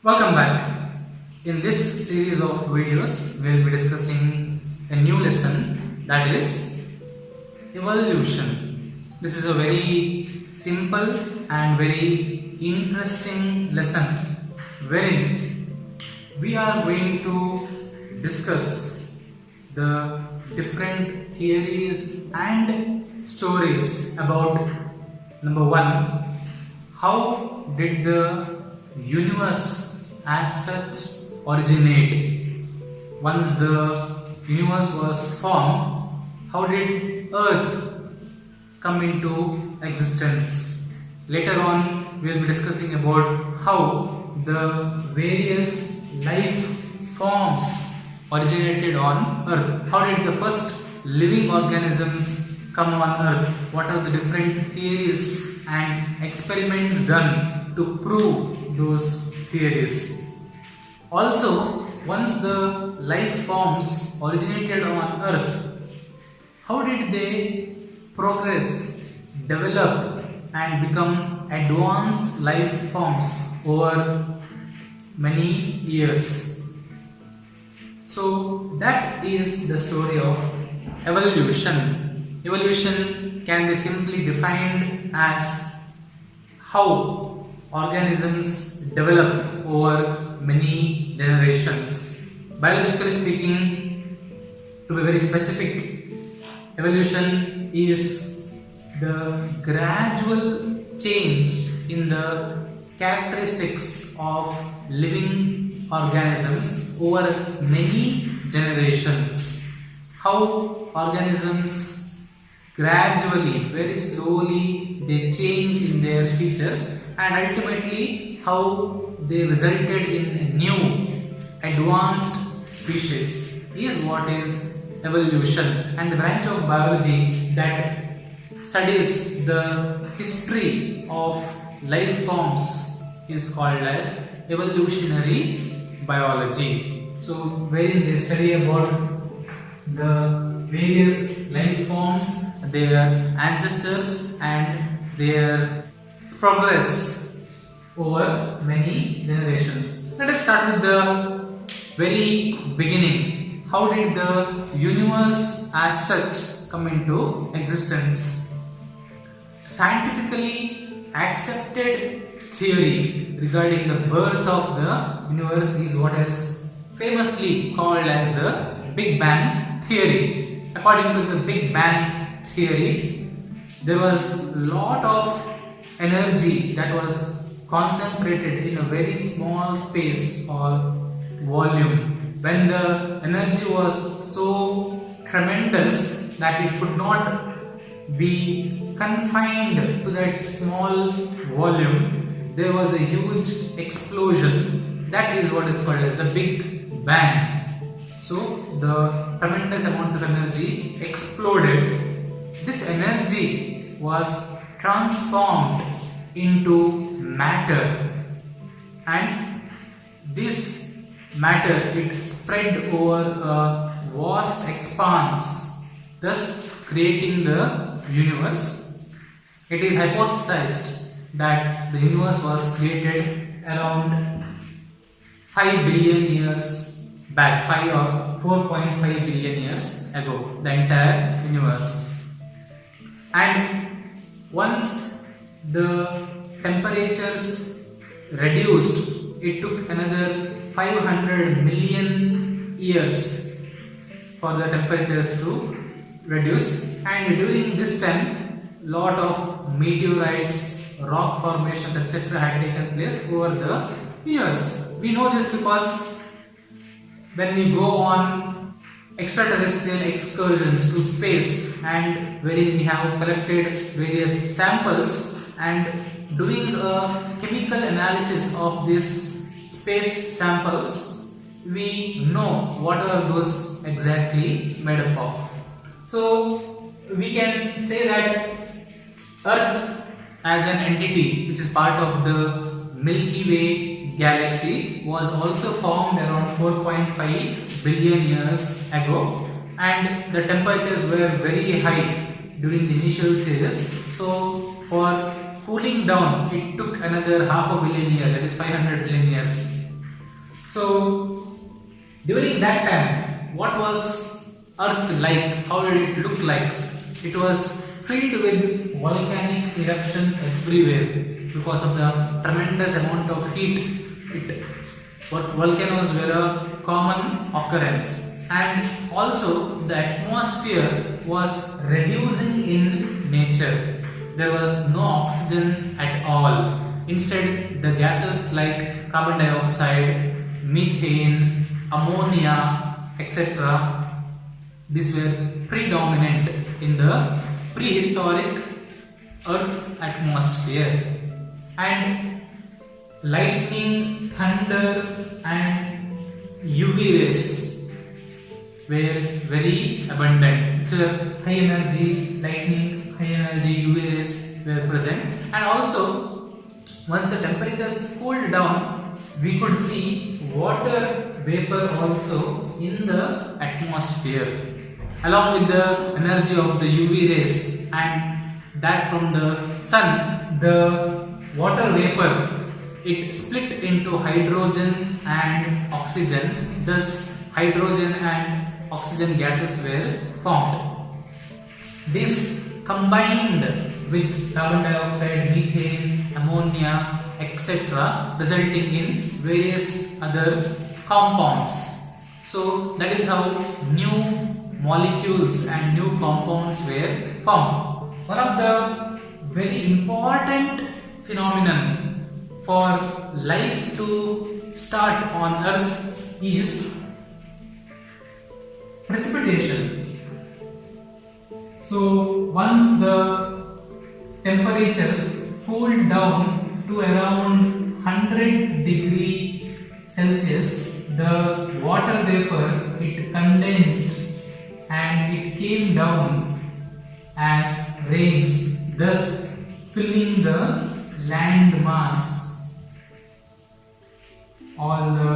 Welcome back. In this series of videos, we will be discussing a new lesson, that is evolution. This is a very simple and very interesting lesson wherein we are going to discuss the different theories and stories about number one, how did the universe as such originate? Once the universe was formed, how did Earth come into existence? Later on, we will be discussing about how the various life forms originated on Earth. How did the first living organisms come on Earth? What are the different theories and experiments done to prove those theories? Also, once the life forms originated on Earth, how did they progress, develop, and become advanced life forms over many years? So, that is the story of evolution. Evolution can be simply defined as how organisms develop over many generations. Biologically speaking, to be very specific, evolution is the gradual change in the characteristics of living organisms over many generations. How organisms gradually, very slowly, they change in their features, and ultimately how they resulted in new advanced species is what is evolution. And the branch of biology that studies the history of life forms is called as evolutionary biology. So wherein they study about the various life forms, their ancestors, and their progress over many generations. Let us start with the very beginning. How did the universe as such come into existence? Scientifically accepted theory regarding the birth of the universe is what is famously called as the Big Bang theory. According to the Big Bang theory, there was a lot of energy that was concentrated in a very small space or volume. When the energy was so tremendous that it could not be confined to that small volume, there was a huge explosion. That is what is called as the Big Bang. So the tremendous amount of energy exploded. This energy was transformed into matter, and this matter, it spread over a vast expanse, thus creating the universe. It is hypothesized that the universe was created around 5 billion years back, 5 or 4.5 billion years ago, the entire universe. And once the temperatures reduced, it took another 500 million years for the temperatures to reduce, and during this time lot of meteorites, rock formations, etc. had taken place over the universe. We know this because when we go on extraterrestrial excursions to space, and wherein we have collected various samples and doing a chemical analysis of these space samples, we know what are those exactly made up of. So we can say that Earth as an entity which is part of the Milky Way galaxy was also formed around 4.5 billion years ago, and the temperatures were very high during the initial stages. So for cooling down, it took another half a billion years, that is 500 billion years. So during that time, what was Earth like? How did it look like? It was filled with volcanic eruptions everywhere because of the tremendous amount of heat. Volcanoes were a common occurrence, and also the atmosphere was reducing in nature. There was no oxygen at all. Instead, the gases like carbon dioxide, methane, ammonia, etc., these were predominant in the prehistoric Earth atmosphere. And lightning, thunder, and UV rays were very abundant. So, high energy lightning, high energy UV rays were present, and also once the temperatures cooled down, we could see water vapor also in the atmosphere. Along with the energy of the UV rays and that from the sun, the water vapor, it split into hydrogen and oxygen. Thus, hydrogen and oxygen gases were formed. This combined with carbon dioxide, methane, ammonia, etc., resulting in various other compounds. So that is how new molecules and new compounds were formed. One of the very important phenomenon for life to start on Earth is precipitation. So once the temperatures cooled down to around 100 degree Celsius, the water vapor, it condensed and it came down as rains, thus filling the land mass. All the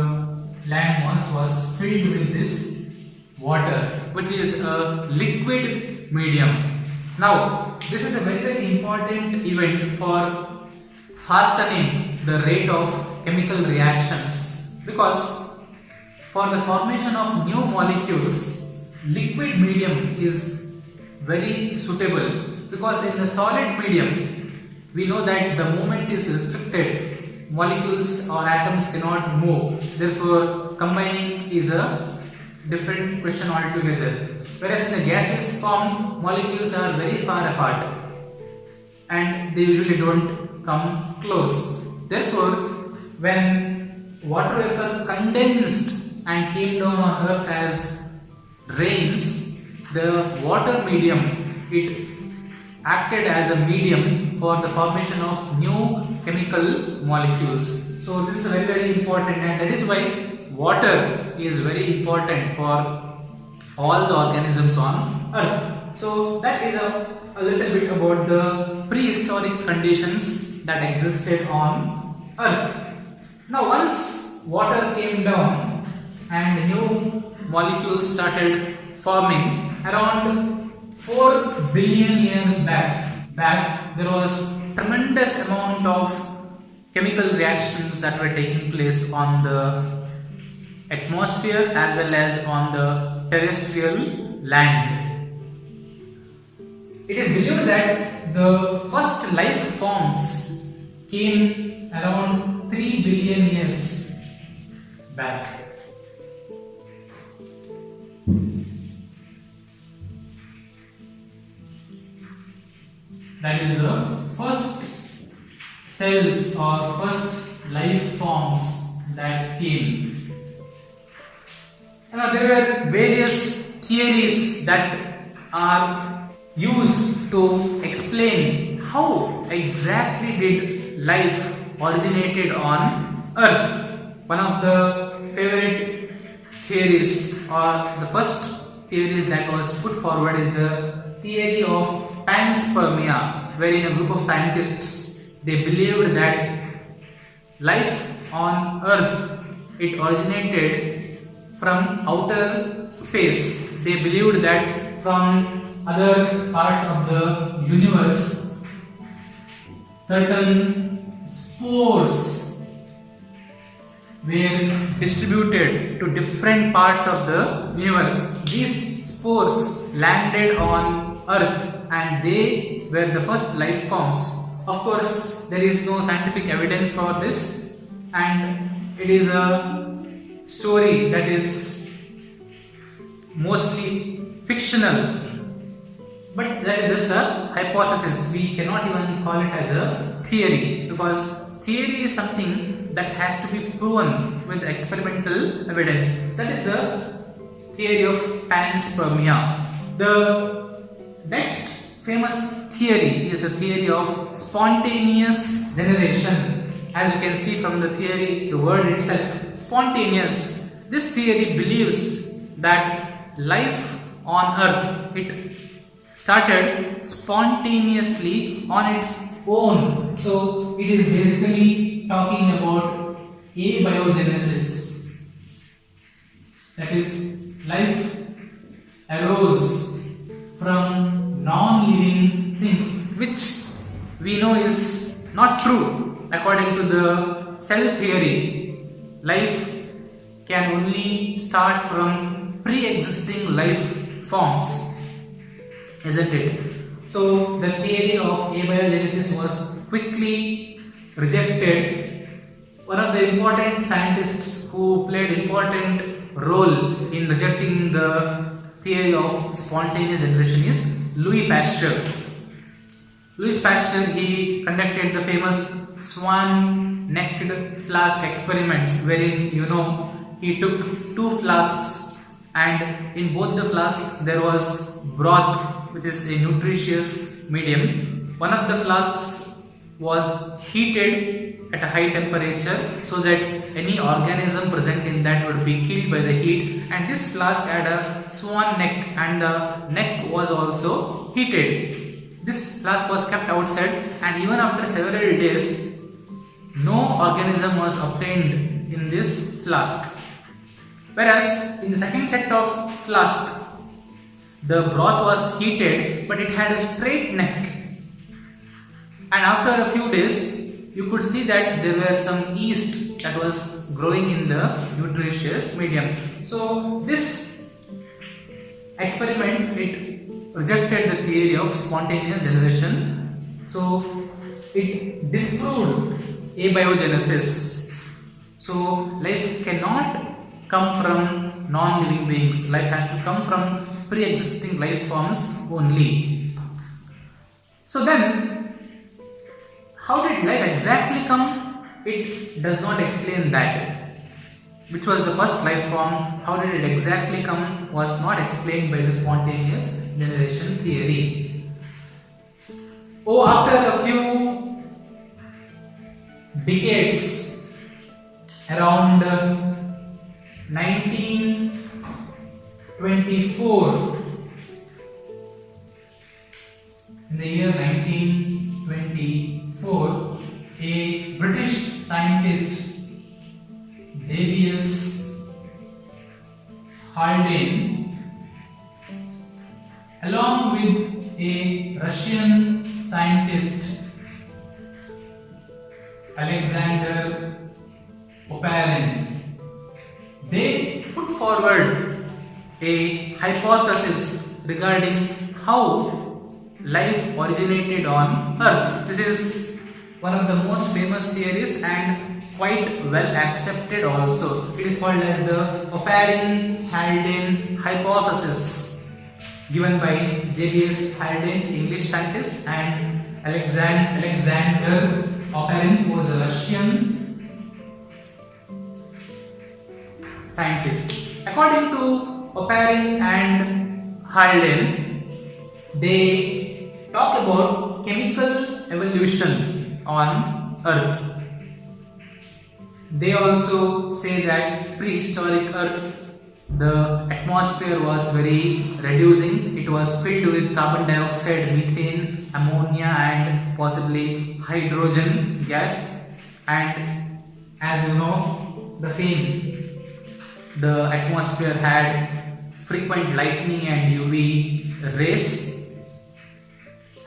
land mass was filled with this water, which is a liquid medium. Now, this is a very important event for fastening the rate of chemical reactions, because for the formation of new molecules, liquid medium is very suitable, because in the solid medium, we know that the movement is restricted. Molecules or atoms cannot move. Therefore, combining is a different question altogether. Whereas in the gaseous form, molecules are very far apart and they usually don't come close. Therefore, when water vapor condensed and came down on Earth as rains, the water medium, it acted as a medium for the formation of new chemical molecules. So this is very important, and that is why water is very important for all the organisms on Earth. So that is a little bit about the prehistoric conditions that existed on Earth. Now once water came down and new molecules started forming, around 4 billion years back there was tremendous amount of chemical reactions that were taking place on the atmosphere as well as on the terrestrial land. It is believed that the first life forms came around 3 billion years back. That is the first cells or first life forms that came. Now there were various theories that are used to explain how exactly did life originated on Earth. One of the favorite theories, or the first theories that was put forward, is the theory of Panspermia, wherein a group of scientists, they believed that life on Earth, it originated from outer space. They believed that from other parts of the universe, certain spores were distributed to different parts of the universe. These spores landed on Earth and they were the first life forms. Of course, there is no scientific evidence for this, and it is a story that is mostly fictional. But that is just a hypothesis. We cannot even call it as a theory, because theory is something that has to be proven with experimental evidence. That is the theory of Panspermia. The next famous theory is the theory of spontaneous generation. As you can see from the theory, the word itself, spontaneous. This theory believes that life on Earth, it started spontaneously on its own. So it is basically talking about abiogenesis. That is, life arose from non-living things, which we know is not true. According to the cell theory, life can only start from pre-existing life forms, isn't it? So the theory of abiogenesis was quickly rejected. One of the important scientists who played important role in rejecting the theory of spontaneous generation is Louis Pasteur. Louis Pasteur, he conducted the famous swan-necked flask experiments, wherein he took two flasks, and in both the flasks there was broth, which is a nutritious medium. One of the flasks was heated at a high temperature so that any organism present in that would be killed by the heat, and this flask had a swan neck and the neck was also heated. This flask was kept outside, and even after several days no organism was obtained in this flask. Whereas in the second set of flask, the broth was heated but it had a straight neck, and after a few days you could see that there were some yeast that was growing in the nutritious medium. So this experiment, it rejected the theory of spontaneous generation. So it disproved abiogenesis. So life cannot come from non-living beings. Life has to come from pre-existing life forms only. So then, how did life exactly come? It does not explain that. Which was the first life form, how did it exactly come, was not explained by the spontaneous generation theory. After a few decades, around 1924, in the year 1924, a British scientist, J.B.S. Haldane, along with a Russian scientist, Alexander Oparin, they put forward a hypothesis regarding how life originated on Earth. This is one of the most famous theories and quite well accepted also. It is called as the Oparin-Haldane hypothesis, given by J.B.S. Haldane, English scientist, and Alexander Oparin, who was a Russian scientist. According to Oparin and Haldane, they talk about chemical evolution on Earth. They also say that prehistoric Earth, the atmosphere was very reducing. It was filled with carbon dioxide, methane, ammonia, and possibly hydrogen gas. And as you know, the atmosphere had frequent lightning and UV rays,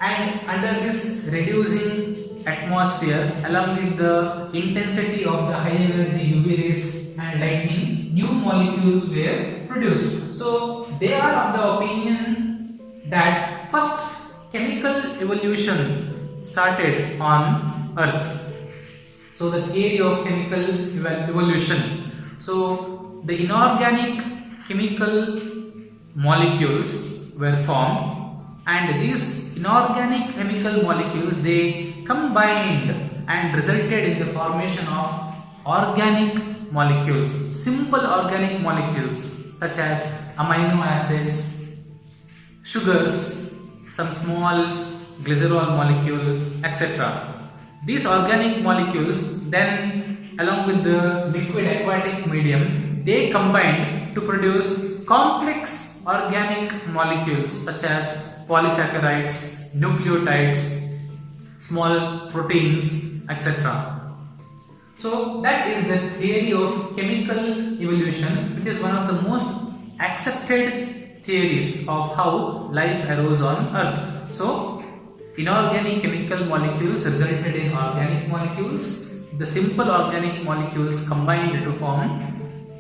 and under this reducing atmosphere, along with the intensity of the high energy UV rays and lightning, new molecules were produced. So they are of the opinion that first chemical evolution started on Earth. So the theory of chemical evolution. So the inorganic chemical molecules were formed, and these inorganic chemical molecules, they combined and resulted in the formation of organic molecules, simple organic molecules such as amino acids, sugars, some small glycerol molecule, etc. These organic molecules then, along with the liquid aquatic medium, they combined to produce complex organic molecules such as polysaccharides, nucleotides, small proteins, etc. So that is the theory of chemical evolution, which is one of the most accepted theories of how life arose on Earth. So inorganic chemical molecules resulted in organic molecules. The simple organic molecules combined to form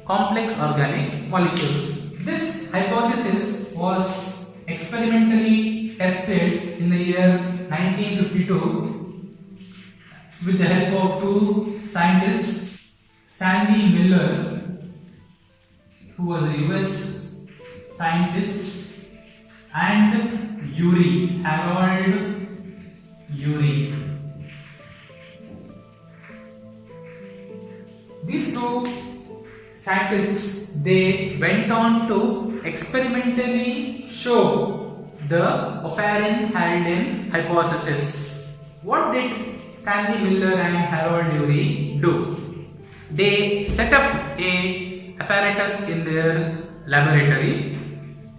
complex organic molecules. This hypothesis was experimentally tested in the year 1952 with the help of two scientists, Stanley Miller, who was a US scientist, and Yuri, Harold Yuri. These two scientists, they went on to experimentally show the Oparin-Haldane hypothesis. What did Stanley Miller and Harold Yuri do? They set up a apparatus in their laboratory.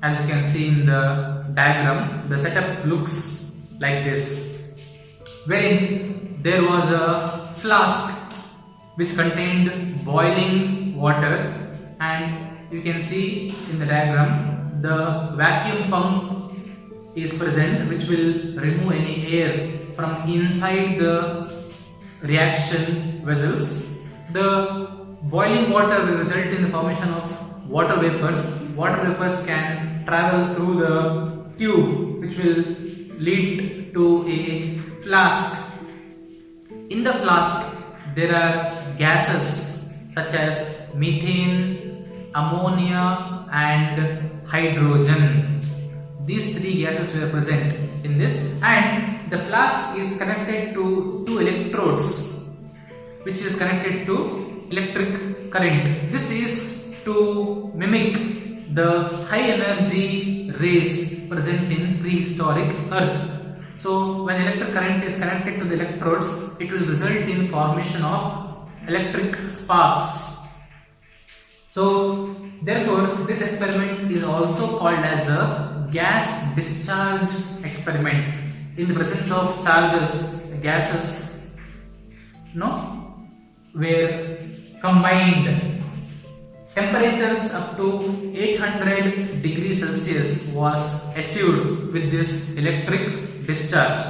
As you can see in the diagram, the setup looks like this, wherein there was a flask which contained boiling water, and you can see in the diagram the vacuum pump is present, which will remove any air from inside the reaction vessels. The boiling water will result in the formation of water vapors. Water vapors can travel through the tube, which will lead to a flask. In the flask there are gases such as methane, ammonia and hydrogen. These three gases were present in this, and the flask is connected to two electrodes, which is connected to electric current. This is to mimic the high energy rays present in prehistoric Earth. So when electric current is connected to the electrodes, it will result in formation of electric sparks. So therefore this experiment is also called as the gas discharge experiment. In the presence of charges, the gases were combined. Temperatures up to 800 degrees Celsius was achieved with this electric discharge,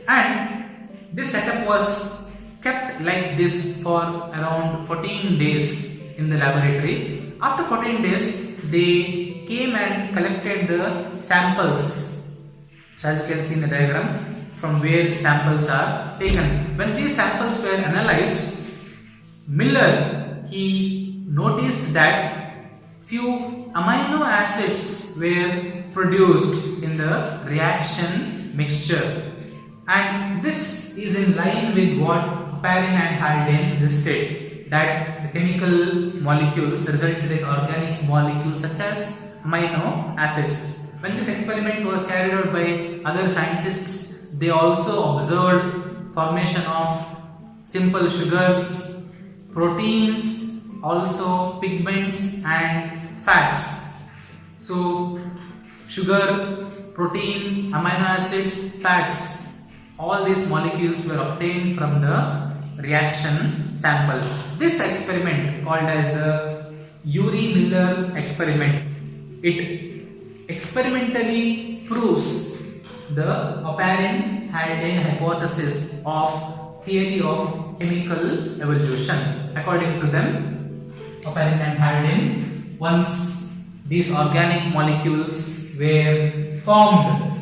and this setup was kept like this for around 14 days in the laboratory. After 14 days, they came and collected the samples. So as you can see in the diagram, from where samples are taken. When these samples were analyzed, Miller, he noticed that few amino acids were produced in the reaction mixture, and this is in line with what Oparin and Haldane listed, that the chemical molecules resulted in organic molecules such as amino acids. When this experiment was carried out by other scientists, they also observed formation of simple sugars, proteins, also pigments and fats. So sugar, protein, amino acids, fats, all these molecules were obtained from the reaction sample. This experiment, called as the Yuri-Miller experiment, it experimentally proves the Oparin Haldane hypothesis of theory of chemical evolution. According to them, Oparin and Haldane, once these organic molecules were formed,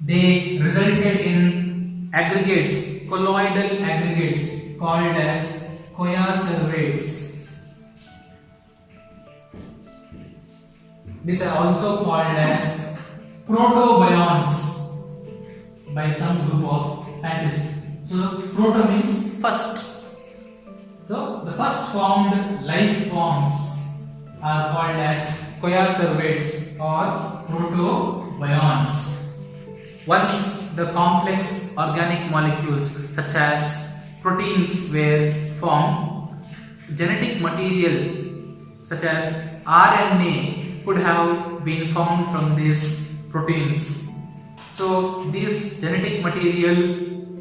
they resulted in aggregates, colloidal aggregates called as coacervates. These are also called as protobions by some group of scientists. So proto means first. So the first formed life forms are called as coacervates or protobions. Once the complex organic molecules such as proteins were formed, genetic material such as RNA could have been formed from these proteins. So this genetic material,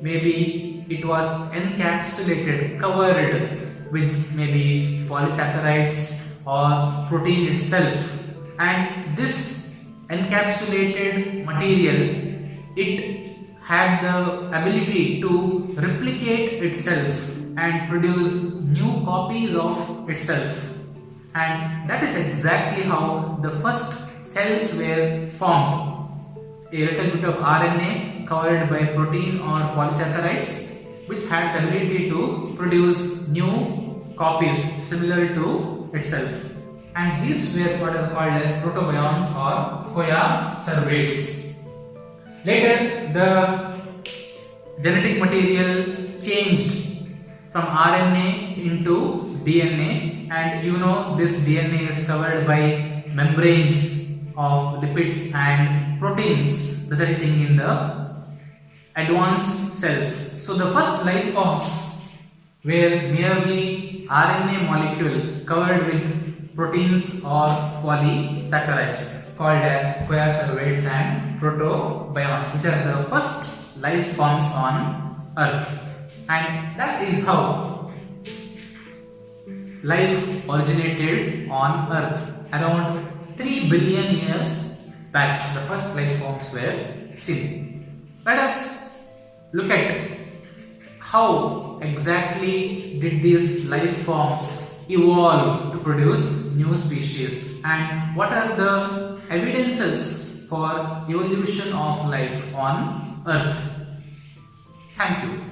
maybe it was encapsulated, covered with maybe polysaccharides or protein itself, and this encapsulated material, it had the ability to replicate itself and produce new copies of itself. And that is exactly how the first cells were formed. A little bit of RNA covered by protein or polysaccharides, which had the ability to produce new copies similar to itself. And these were what are called as protobions or coacervates. Later, the genetic material changed from RNA into DNA, and you know this DNA is covered by membranes of lipids and proteins, resulting in the advanced cells. So the first life forms were merely RNA molecule covered with proteins or polysaccharides called as coacervates and protobions, which are the first life forms on Earth. And that is how life originated on Earth. Around 3 billion years back, the first life forms were seen. Let us look at how exactly did these life forms evolve to produce new species, and what are the evidences for evolution of life on Earth. Thank you.